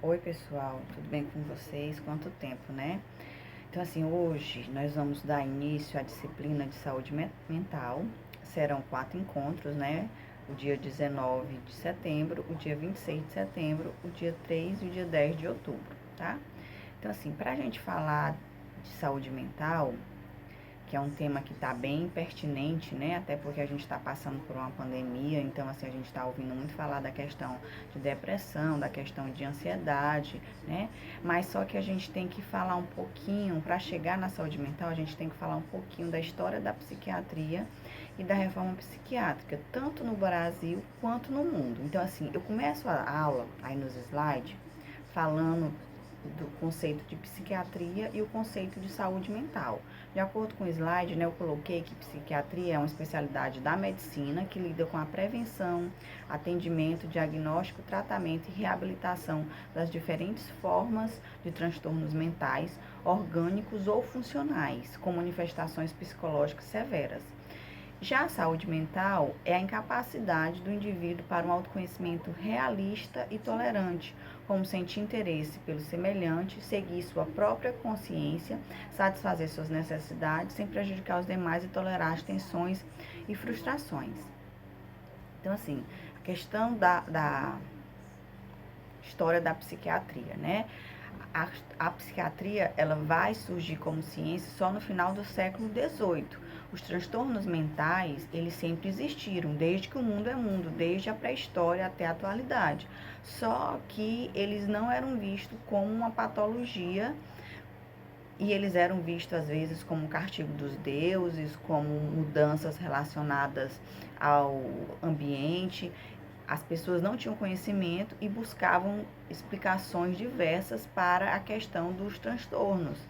Oi pessoal, tudo bem com vocês? Quanto tempo, né? Então assim, hoje nós vamos dar início à disciplina de saúde mental. Serão 4 encontros, né? O dia 19 de setembro, o dia 26 de setembro, o dia 3 e o dia 10 de outubro, tá? Então assim, pra gente falar de saúde mental, que é um tema que está bem pertinente, né? Até porque a gente está passando por uma pandemia, então assim, a gente está ouvindo muito falar da questão de depressão, da questão de ansiedade, né? Mas só que a gente tem que falar um pouquinho, para chegar na saúde mental, a gente tem que falar um pouquinho da história da psiquiatria e da reforma psiquiátrica, tanto no Brasil quanto no mundo. Então assim, eu começo a aula aí nos slides falando do conceito de psiquiatria e o conceito de saúde mental. De acordo com o slide, né, eu coloquei que psiquiatria é uma especialidade da medicina que lida com a prevenção, atendimento, diagnóstico, tratamento e reabilitação das diferentes formas de transtornos mentais, orgânicos ou funcionais, com manifestações psicológicas severas. Já a saúde mental é a incapacidade do indivíduo para um autoconhecimento realista e tolerante, como sentir interesse pelo semelhante, seguir sua própria consciência, satisfazer suas necessidades sem prejudicar os demais e tolerar as tensões e frustrações. Então, assim, a questão da história da psiquiatria, né? A psiquiatria ela vai surgir como ciência só no final do século XVIII. Os transtornos mentais, eles sempre existiram, desde que o mundo é mundo, desde a pré-história até a atualidade. Só que eles não eram vistos como uma patologia e eles eram vistos às vezes como um castigo dos deuses, como mudanças relacionadas ao ambiente. As pessoas não tinham conhecimento e buscavam explicações diversas para a questão dos transtornos.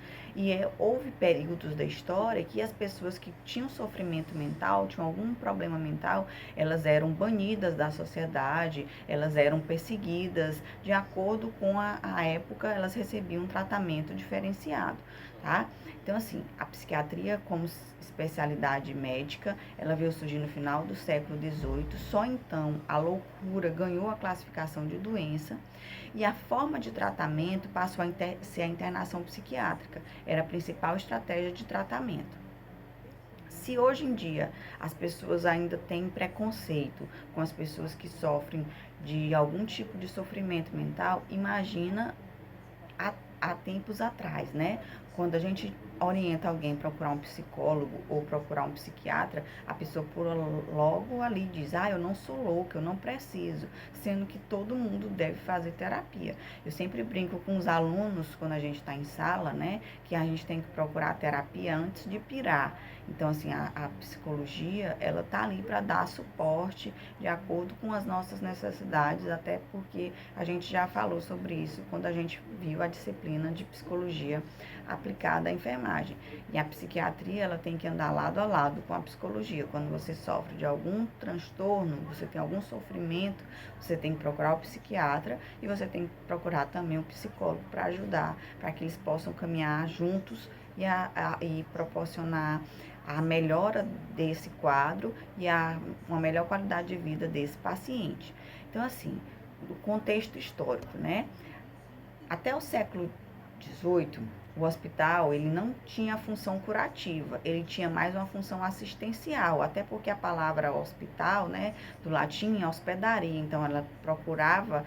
Houve períodos da história que as pessoas que tinham sofrimento mental, tinham algum problema mental, elas eram banidas da sociedade, elas eram perseguidas. De acordo com a época, elas recebiam um tratamento diferenciado, tá? Então, assim, a psiquiatria como especialidade médica, ela veio surgir no final do século XVIII. Só então a loucura ganhou a classificação de doença e a forma de tratamento passou a ser a internação psiquiátrica. Era a principal estratégia de tratamento. Se hoje em dia as pessoas ainda têm preconceito com as pessoas que sofrem de algum tipo de sofrimento mental, imagina há tempos atrás, né? Quando a gente orienta alguém a procurar um psicólogo ou procurar um psiquiatra, a pessoa pula logo ali diz, eu não sou louca, eu não preciso, sendo que todo mundo deve fazer terapia. Eu sempre brinco com os alunos, quando a gente está em sala, né, que a gente tem que procurar terapia antes de pirar. Então, assim, a psicologia, ela tá ali para dar suporte de acordo com as nossas necessidades, até porque a gente já falou sobre isso quando a gente viu a disciplina de psicologia aplicada à enfermagem. E a psiquiatria, ela tem que andar lado a lado com a psicologia. Quando você sofre de algum transtorno, você tem algum sofrimento, você tem que procurar o psiquiatra e você tem que procurar também o psicólogo para ajudar, para que eles possam caminhar juntos e proporcionar a melhora desse quadro e uma melhor qualidade de vida desse paciente. Então, assim, o contexto histórico, né? Até o século XVIII, o hospital ele não tinha função curativa, ele tinha mais uma função assistencial, até porque a palavra hospital, né, do latim é hospedaria, então ela procurava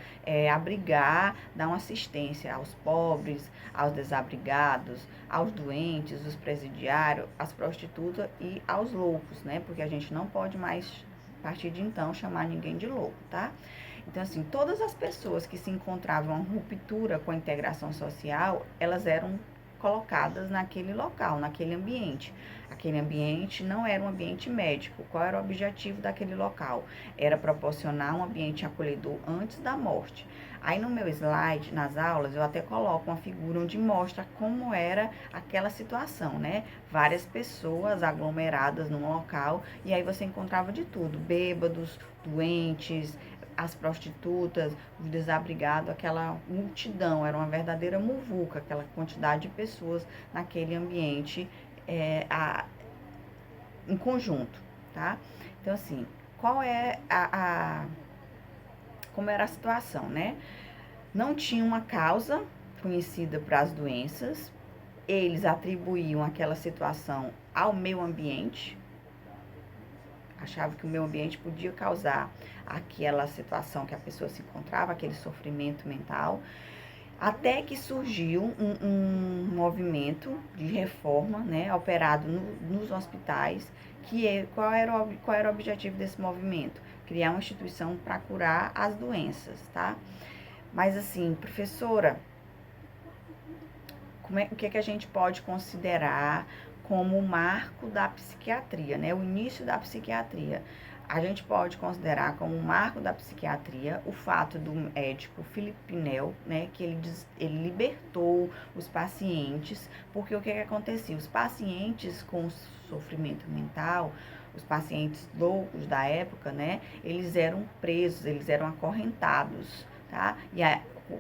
abrigar, dar uma assistência aos pobres, aos desabrigados, aos doentes, os presidiários, às prostitutas e aos loucos, né, porque a gente não pode mais, a partir de então, chamar ninguém de louco, tá? Então, assim, todas as pessoas que se encontravam em ruptura com a integração social, elas eram colocadas naquele local, naquele ambiente. Aquele ambiente não era um ambiente médico. Qual era o objetivo daquele local? Era proporcionar um ambiente acolhedor antes da morte. Aí no meu slide, nas aulas, eu até coloco uma figura onde mostra como era aquela situação, né? Várias pessoas aglomeradas num local e aí você encontrava de tudo, bêbados, doentes, as prostitutas, os desabrigados, aquela multidão, era uma verdadeira muvuca, aquela quantidade de pessoas naquele ambiente em conjunto, tá? Então, assim, qual é como era a situação, né? Não tinha uma causa conhecida para as doenças, eles atribuíam aquela situação ao meio ambiente, achavam que o meio ambiente podia causar aquela situação que a pessoa se encontrava, aquele sofrimento mental, até que surgiu um movimento de reforma, né, operado nos hospitais, qual era o objetivo desse movimento? Criar uma instituição para curar as doenças, tá? Mas assim, professora, o que é que a gente pode considerar como o marco da psiquiatria, né? O início da psiquiatria. A gente pode considerar como um marco da psiquiatria o fato do médico Philippe Pinel, né, que ele libertou os pacientes, porque o que acontecia? Os pacientes com sofrimento mental, os pacientes loucos da época, né, eles eram presos, eles eram acorrentados, tá?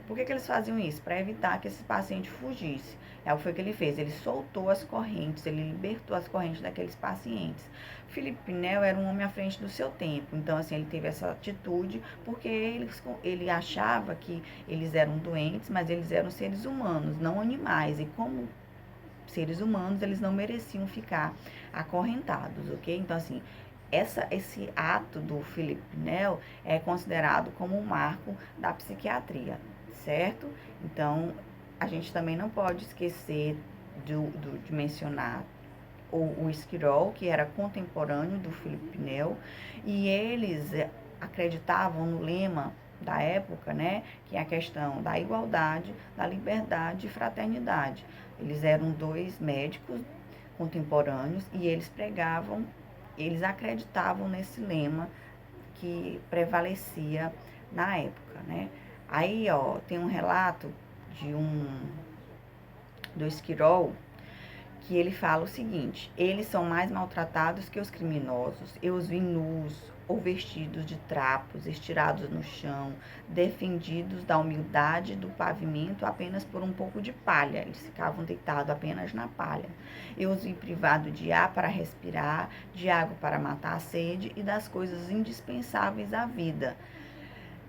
Por que eles faziam isso? Para evitar que esse paciente fugisse. É o que foi que ele fez. Ele soltou as correntes, ele libertou as correntes daqueles pacientes. Felipe Pinel era um homem à frente do seu tempo. Então, assim, ele teve essa atitude porque ele achava que eles eram doentes, mas eles eram seres humanos, não animais. E como seres humanos, eles não mereciam ficar acorrentados, ok? Então, assim, esse ato do Philippe Pinel é considerado como um marco da psiquiatria, certo? Então, a gente também não pode esquecer de mencionar o Esquirol, que era contemporâneo do Philippe Pinel, e eles acreditavam no lema da época, né, que é a questão da igualdade, da liberdade e fraternidade. Eles eram dois médicos contemporâneos e eles acreditavam nesse lema que prevalecia na época, né? Aí, ó, tem um relato do Esquirol, que ele fala o seguinte: eles são mais maltratados que os criminosos. Eu os vi nus ou vestidos de trapos, estirados no chão, defendidos da humildade do pavimento apenas por um pouco de palha. Eles ficavam deitados apenas na palha. Eu os vi privados de ar para respirar, de água para matar a sede e das coisas indispensáveis à vida.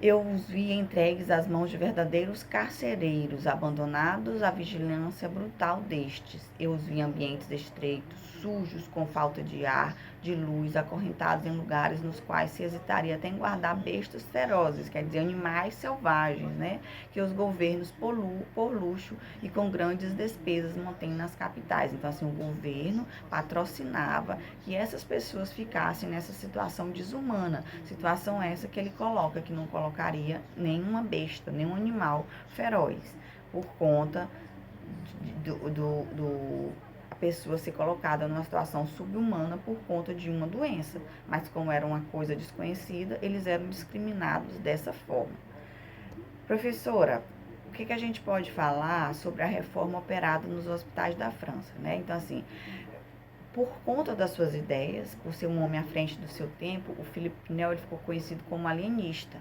Eu os vi entregues às mãos de verdadeiros carcereiros, abandonados à vigilância brutal destes. Eu os vi em ambientes estreitos, sujos, com falta de ar, de luz, acorrentados em lugares nos quais se hesitaria até em guardar bestas ferozes, quer dizer, animais selvagens, né? Que os governos, por luxo e com grandes despesas, mantêm nas capitais. Então, assim, o governo patrocinava que essas pessoas ficassem nessa situação desumana, situação essa que ele coloca, que não colocaria nenhuma besta, nenhum animal feroz, por conta a pessoa ser colocada numa situação subhumana por conta de uma doença. Mas como era uma coisa desconhecida, eles eram discriminados dessa forma. Professora, o que a gente pode falar sobre a reforma operada nos hospitais da França, né? Então, assim, por conta das suas ideias, por ser um homem à frente do seu tempo, o Philippe Pinel ele ficou conhecido como alienista.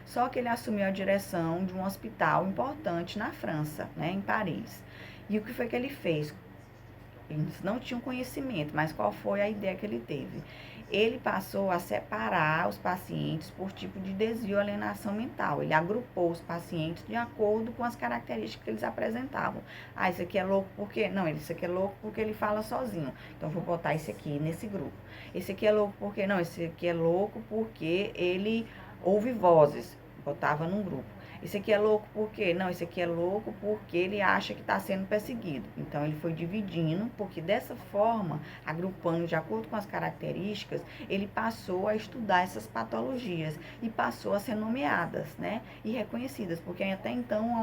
Só que ele assumiu a direção de um hospital importante na França, né, em Paris. E o que foi que ele fez? Eles não tinham conhecimento, mas qual foi a ideia que ele teve? Ele passou a separar os pacientes por tipo de desvio ou alienação mental. Ele agrupou os pacientes de acordo com as características que eles apresentavam. Ah, esse aqui é louco porque... Não, esse aqui é louco porque ele fala sozinho. Então, vou botar esse aqui nesse grupo. Esse aqui é louco porque... Não, esse aqui é louco porque ele ouve vozes. Botava num grupo. Esse aqui é louco por quê? Não, esse aqui é louco porque ele acha que está sendo perseguido. Então, ele foi dividindo, porque dessa forma, agrupando de acordo com as características, ele passou a estudar essas patologias e passou a ser nomeadas, né? E reconhecidas, porque até então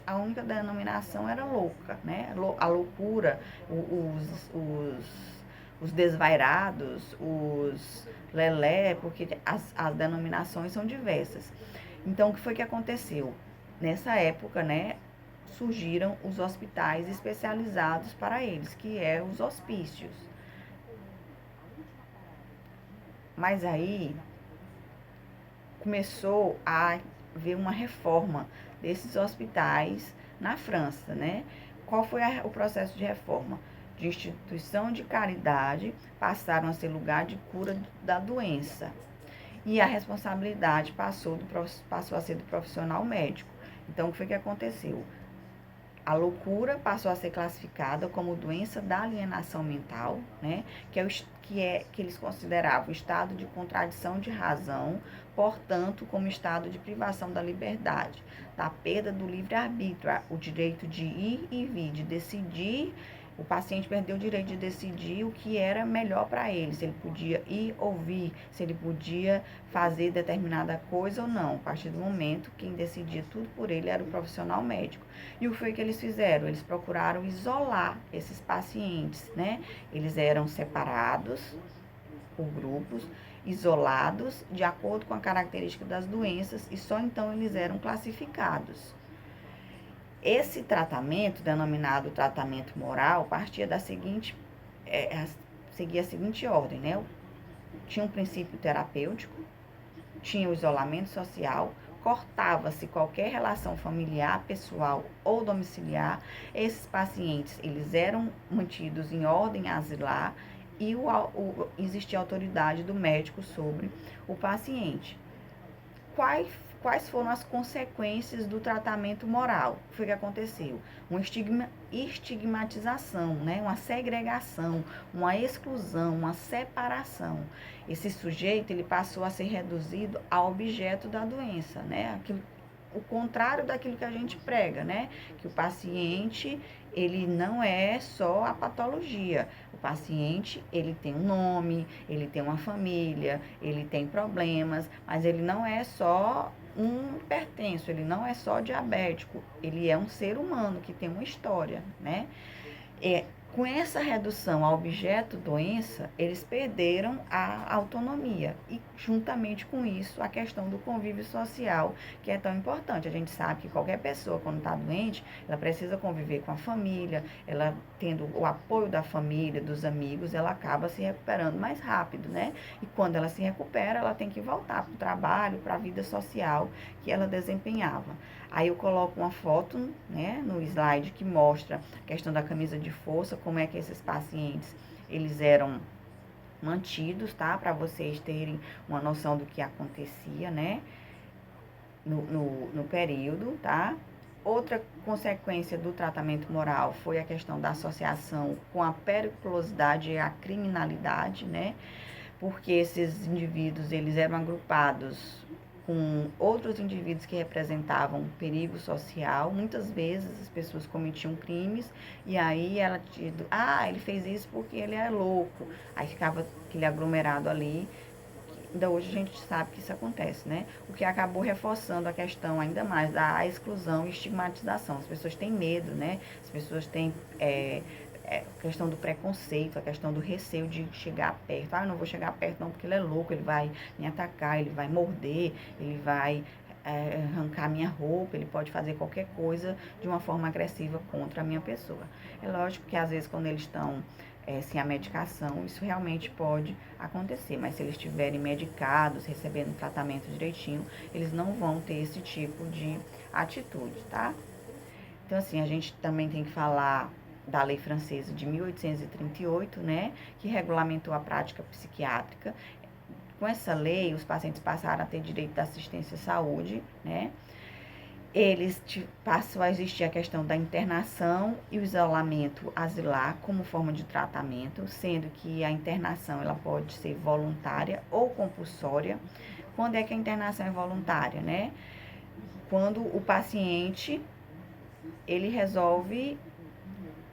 a única denominação era louca, né? A loucura, os desvairados, os lelé, porque as denominações são diversas. Então, o que foi que aconteceu? Nessa época, né, surgiram os hospitais especializados para eles, que é os hospícios. Mas aí começou a haver uma reforma desses hospitais na França, né? Qual foi o processo de reforma? De instituição de caridade passaram a ser lugar de cura da doença. E a responsabilidade passou a ser do profissional médico. Então, o que foi que aconteceu? A loucura passou a ser classificada como doença da alienação mental, né? Que eles consideravam o estado de contradição de razão, portanto, como estado de privação da liberdade, da perda do livre-arbítrio, o direito de ir e vir, de decidir. O paciente perdeu o direito de decidir o que era melhor para ele, se ele podia ir ou vir, se ele podia fazer determinada coisa ou não. A partir do momento, quem decidia tudo por ele era o profissional médico. E o que foi que eles fizeram? Eles procuraram isolar esses pacientes, né? Eles eram separados por grupos, isolados, de acordo com a característica das doenças, e só então eles eram classificados. Esse tratamento, denominado tratamento moral, partia da seguinte, seguia a seguinte ordem, né? Tinha um princípio terapêutico, tinha o isolamento social, cortava-se qualquer relação familiar, pessoal ou domiciliar. Esses pacientes, eles eram mantidos em ordem asilar e existia autoridade do médico sobre o paciente. Quais foram as consequências do tratamento moral? O que foi que aconteceu? Uma estigmatização, né? Uma segregação, uma exclusão, uma separação. Esse sujeito, ele passou a ser reduzido a objeto da doença, né? O contrário daquilo que a gente prega, né? Que o paciente, ele não é só a patologia. O paciente, ele tem um nome, ele tem uma família, ele tem problemas, mas ele não é só um hipertenso, ele não é só diabético, ele é um ser humano que tem uma história, né? Com essa redução ao objeto doença, eles perderam a autonomia e, juntamente com isso, a questão do convívio social, que é tão importante. A gente sabe que qualquer pessoa, quando está doente, ela precisa conviver com a família, ela tendo o apoio da família, dos amigos, ela acaba se recuperando mais rápido, né? E quando ela se recupera, ela tem que voltar para o trabalho, para a vida social que ela desempenhava. Aí eu coloco uma foto, né, no slide que mostra a questão da camisa de força, como é que esses pacientes, eles eram mantidos, tá? Para vocês terem uma noção do que acontecia, né, no período, tá? Outra consequência do tratamento moral foi a questão da associação com a periculosidade e a criminalidade, né? Porque esses indivíduos, eles eram agrupados com outros indivíduos que representavam perigo social. Muitas vezes as pessoas cometiam crimes e aí ela tido, ele fez isso porque ele é louco. Aí ficava aquele aglomerado ali. Ainda hoje a gente sabe que isso acontece, né? O que acabou reforçando a questão ainda mais da exclusão e estigmatização. As pessoas têm medo, né? As pessoas têm a questão do preconceito, a questão do receio de chegar perto. Eu não vou chegar perto não porque ele é louco, ele vai me atacar, ele vai morder, ele vai arrancar minha roupa, ele pode fazer qualquer coisa de uma forma agressiva contra a minha pessoa. É lógico que às vezes quando eles estão sem a medicação, isso realmente pode acontecer, mas se eles estiverem medicados, recebendo tratamento direitinho, eles não vão ter esse tipo de atitude, tá? Então, assim, a gente também tem que falar da Lei Francesa de 1838, né, que regulamentou a prática psiquiátrica. Com essa lei, os pacientes passaram a ter direito à assistência à saúde, né? Passou a existir a questão da internação e o isolamento asilar como forma de tratamento, sendo que a internação ela pode ser voluntária ou compulsória. Quando é que a internação é voluntária, né? Quando o paciente ele resolve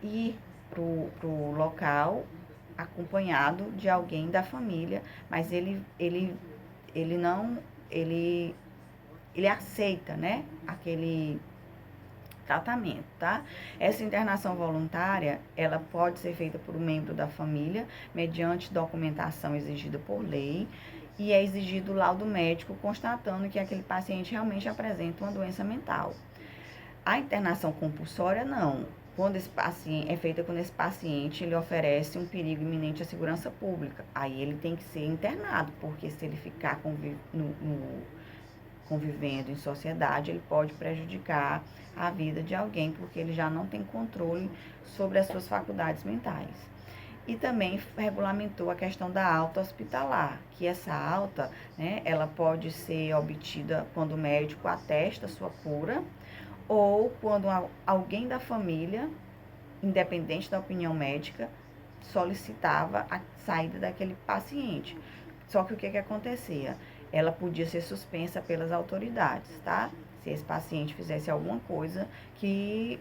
ir pro local acompanhado de alguém da família, mas ele não, ele aceita, né, aquele tratamento, tá? Essa internação voluntária, ela pode ser feita por um membro da família, mediante documentação exigida por lei, e é exigido o laudo médico constatando que aquele paciente realmente apresenta uma doença mental. A internação compulsória, não. Quando esse paciente, é feita quando esse paciente ele oferece um perigo iminente à segurança pública. Aí ele tem que ser internado, porque se ele ficar convivendo em sociedade, ele pode prejudicar a vida de alguém, porque ele já não tem controle sobre as suas faculdades mentais. e também regulamentou a questão da alta hospitalar, que essa alta, né, ela pode ser obtida quando o médico atesta a sua cura ou quando alguém da família, independente da opinião médica, solicitava a saída daquele paciente. Só que o que acontecia? Ela podia ser suspensa pelas autoridades, tá? Se esse paciente fizesse alguma coisa que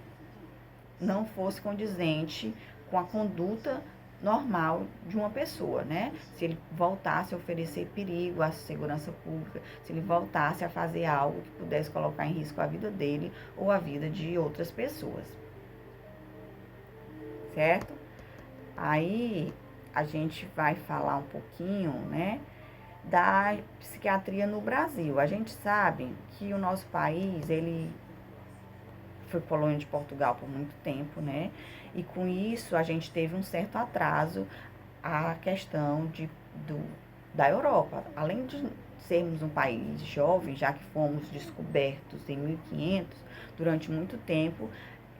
não fosse condizente com a conduta normal de uma pessoa, né? Se ele voltasse a oferecer perigo à segurança pública, se ele voltasse a fazer algo que pudesse colocar em risco a vida dele ou a vida de outras pessoas. Certo? Aí a gente vai falar um pouquinho, né, da psiquiatria no Brasil. A gente sabe que o nosso país, ele foi colônia de Portugal por muito tempo, né? E com isso a gente teve um certo atraso à questão da Europa. Além de sermos um país jovem, já que fomos descobertos em 1500, durante muito tempo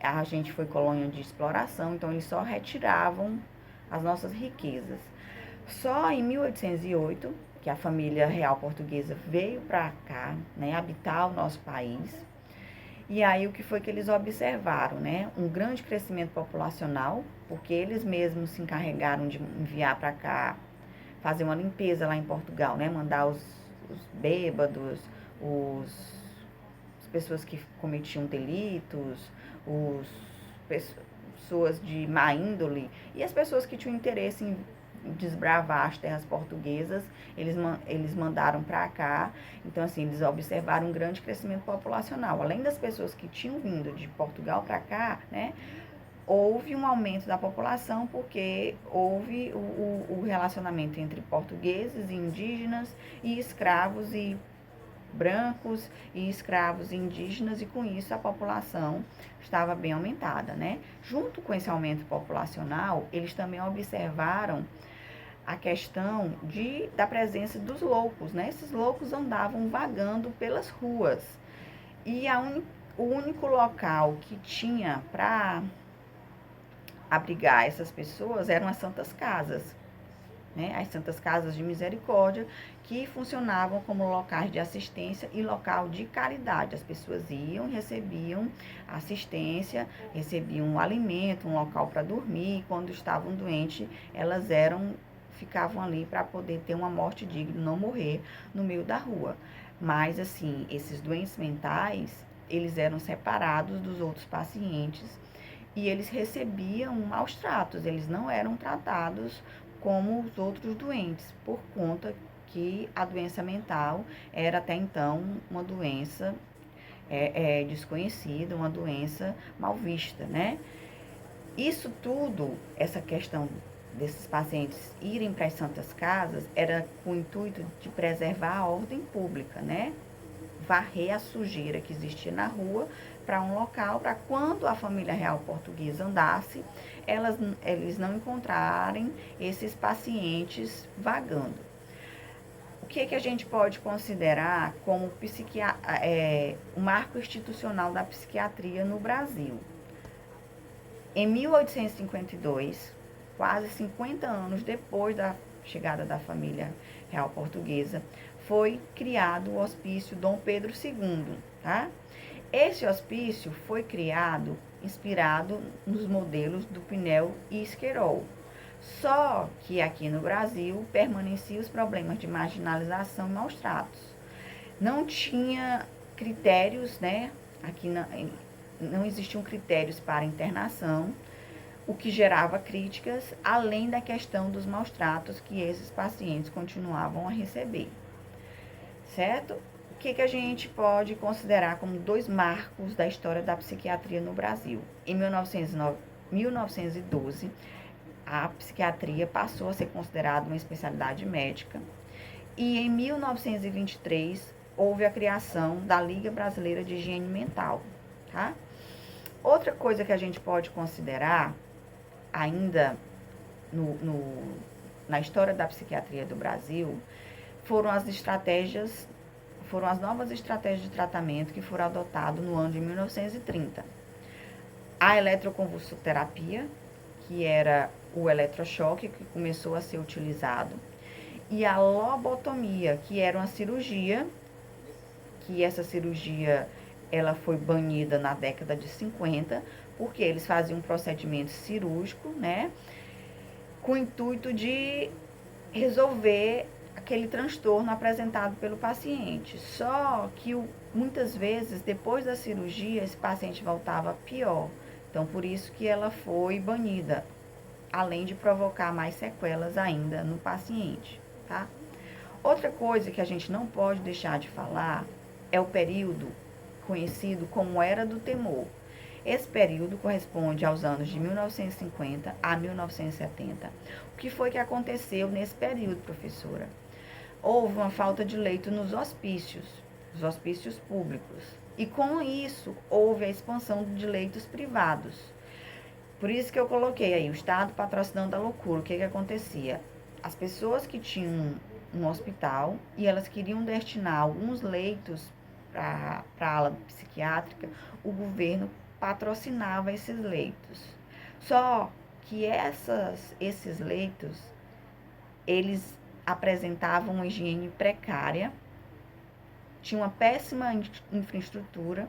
a gente foi colônia de exploração, então eles só retiravam as nossas riquezas. Só em 1808, que a família real portuguesa veio para cá, né, habitar o nosso país. E aí o que foi que eles observaram, né? Um grande crescimento populacional, porque eles mesmos se encarregaram de enviar para cá, fazer uma limpeza lá em Portugal, né? Mandar os bêbados, as pessoas que cometiam delitos, pessoas de má índole e as pessoas que tinham interesse em desbravar as terras portuguesas, eles mandaram para cá. Então, assim, eles observaram um grande crescimento populacional. Além das pessoas que tinham vindo de Portugal para cá, né, houve um aumento da população porque houve o relacionamento entre portugueses e indígenas e escravos e brancos e escravos indígenas, e com isso a população estava bem aumentada, né? Junto com esse aumento populacional, eles também observaram a questão da presença dos loucos, né? Esses loucos andavam vagando pelas ruas e o único local que tinha para abrigar essas pessoas eram as santas casas, né? As santas casas de misericórdia, que funcionavam como locais de assistência e local de caridade. As pessoas iam, recebiam assistência, recebiam um alimento, um local para dormir. Quando estavam doentes, elas ficavam ali para poder ter uma morte digna, não morrer no meio da rua. Mas, assim, esses doentes mentais, eles eram separados dos outros pacientes e eles recebiam maus tratos, eles não eram tratados como os outros doentes, por conta que a doença mental era até então uma doença desconhecida, uma doença mal vista, né? Isso tudo, essa questão desses pacientes irem para as santas casas, era com o intuito de preservar a ordem pública, né? Varrer a sujeira que existia na rua para um local, para quando a família real portuguesa andasse, eles não encontrarem esses pacientes vagando. O que a gente pode considerar como o marco institucional da psiquiatria no Brasil? Em 1852, quase 50 anos depois da chegada da família real portuguesa, foi criado o Hospício Dom Pedro II, tá? Esse hospício foi criado inspirado nos modelos do Pinel e Esquerol. Só que aqui no Brasil permaneciam os problemas de marginalização e maus tratos. Não tinha critérios, né? Aqui não existiam critérios para internação, o que gerava críticas, além da questão dos maus tratos que esses pacientes continuavam a receber. Certo? O que a gente pode considerar como dois marcos da história da psiquiatria no Brasil? Em 1912, a psiquiatria passou a ser considerada uma especialidade médica e em 1923 houve a criação da Liga Brasileira de Higiene Mental, tá? Outra coisa que a gente pode considerar ainda na história da psiquiatria do Brasil foram as novas estratégias de tratamento que foram adotadas no ano de 1930. A eletroconvulsoterapia, que era o eletrochoque, que começou a ser utilizado, e a lobotomia, que era uma cirurgia, que essa cirurgia ela foi banida na década de 50, porque eles faziam um procedimento cirúrgico, né, com o intuito de resolver aquele transtorno apresentado pelo paciente. Só que muitas vezes, depois da cirurgia, esse paciente voltava pior. Então, por isso que ela foi banida, além de provocar mais sequelas ainda no paciente, tá? Outra coisa que a gente não pode deixar de falar é o período conhecido como Era do Temor. Esse período corresponde aos anos de 1950 a 1970. O que foi que aconteceu nesse período, professora? Houve uma falta de leito nos hospícios, os hospícios públicos. E com isso, houve a expansão de leitos privados. Por isso que eu coloquei aí o Estado patrocinando a loucura. O que acontecia? As pessoas que tinham um hospital e elas queriam destinar alguns leitos para a ala psiquiátrica, o governo patrocinava esses leitos. Só que esses leitos, eles apresentavam uma higiene precária, tinha uma péssima infraestrutura,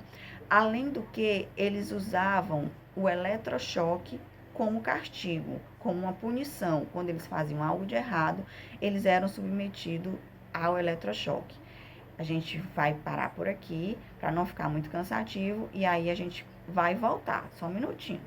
além do que eles usavam o eletrochoque como castigo, como uma punição. Quando eles faziam algo de errado, eles eram submetidos ao eletrochoque. A gente vai parar por aqui, para não ficar muito cansativo, e aí a gente vai voltar. Só um minutinho.